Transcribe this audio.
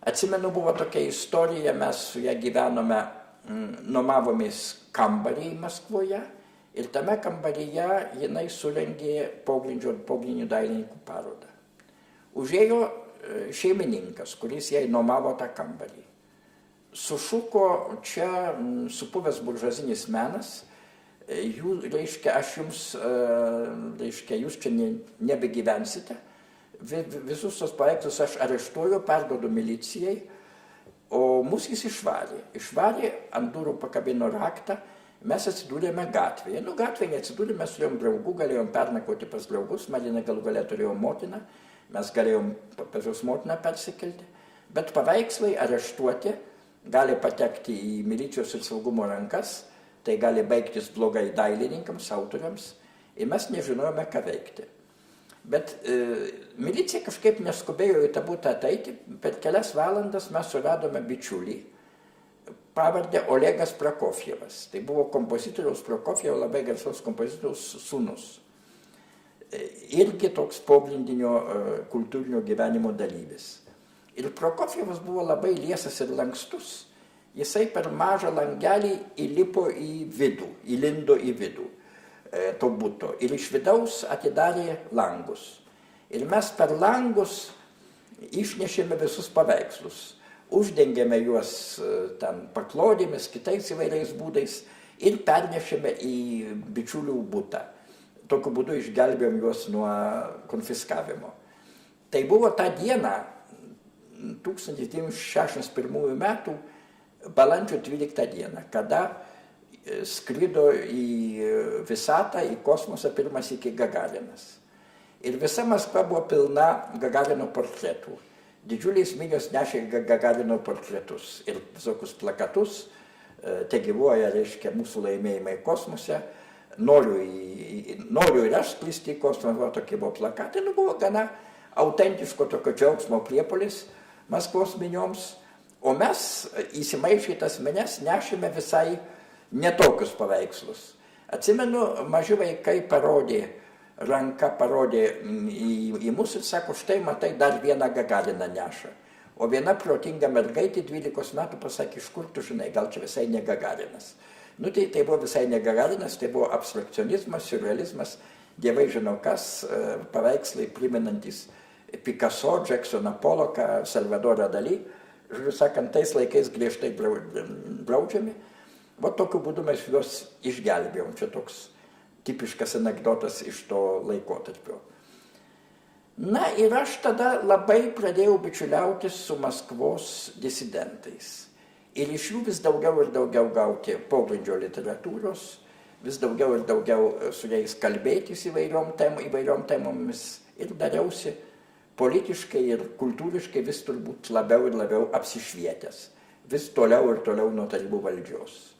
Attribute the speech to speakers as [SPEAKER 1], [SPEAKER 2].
[SPEAKER 1] Atsimenu, buvo tokia istorija, mes su ją gyvenome, nuomavomės kambarį Maskvoje ir tame kambaryje jinai surengė pogrindinių dailininkų parodą. Užėjo šeimininkas, kuris jai nuomavo tą kambarį. Sušuko čia supuvęs buržuazinis menas, reiškia, jūs čia nebegyvensite, visus tos paveikslus aš areštuoju, perduodu milicijai, o mus jis išvarė. Išvarė, ant durų pakabino raktą, mes atsidūrėme gatvėje. Gatvėje neatsidūrėme, mes turėjom draugų, galėjom pernakvoti pas draugus, Marina galų gale turėjo motiną, mes galėjom pas jos motiną persikelti, bet paveikslai areštuoti gali patekti į milicijos ir saugumo rankas, tai gali baigtis blogai dailininkams, autoriams, ir mes nežinojome, ką veikti. Bet milicija kažkaip neskubėjo į tą butą ateiti, per kelias valandas mes suradome bičiulį, pavardę Olegas Prokofjevas. Tai buvo kompozitoriaus Prokofjevo, labai garsaus kompozitoriaus sūnus. Irgi toks pogrindinio kultūrinio gyvenimo dalyvis. Ir Prokofjevas buvo labai liesas ir lankstus. Jisai per mažą langelį įlipo į vidų, įlindo į vidų to buto ir iš vidaus atidarė langus. Ir mes per langus išnešėme visus paveikslus, uždengėme juos ten paklodėmis, kitais įvairiais būdais ir pernešėme į bičiulių butą. Tokiu būdu išgelbėjom juos nuo konfiskavimo. Tai buvo tą dieną, 1961 metų, balandžio 12 dieną, kada skrido į visatą, į kosmosą pirmas iki Gagarinas. Ir visa Maskva buvo pilna Gagarino portretų. Didžiuliais minios nešė Gagarino portretus ir visokius plakatus, te gyvuoja, reiškia, mūsų laimėjimai kosmose, noriu ir aš sklisti į kosmosą, tokie buvo plakatai, buvo gana autentiško tokio džiaugsmo priepuolis Maskvos minioms, o mes įsimaišę į tas minias nešėme visai netokius paveikslus. Atsimenu, maži vaikai ranka parodė į mus ir sako, štai matai, dar vieną Gagariną neša. O viena protinga mergaitė 12 metų pasakė, iš kur tu žinai, gal čia visai ne Gagarinas. Tai buvo visai ne Gagarinas, tai buvo abstrakcionizmas, surrealizmas, dievai žino kas, paveikslai primenantys Picasso, Jacksoną Polloką, Salvadorą Dalį, žodžiu sakant, tais laikais griežtai draudžiami. Va tokiu būdu mes juos išgelbėjom. Čia toks tipiškas anekdotas iš to laikotarpio. Na ir aš tada labai pradėjau bičiuliautis su Maskvos disidentais. Ir iš jų vis daugiau ir daugiau gauti pogrindžio literatūros, vis daugiau ir daugiau su jais kalbėtis įvairiom temomis ir dariausi politiškai ir kultūriškai vis turbūt labiau ir labiau apsišvietęs, vis toliau ir toliau nuo tarybų valdžios.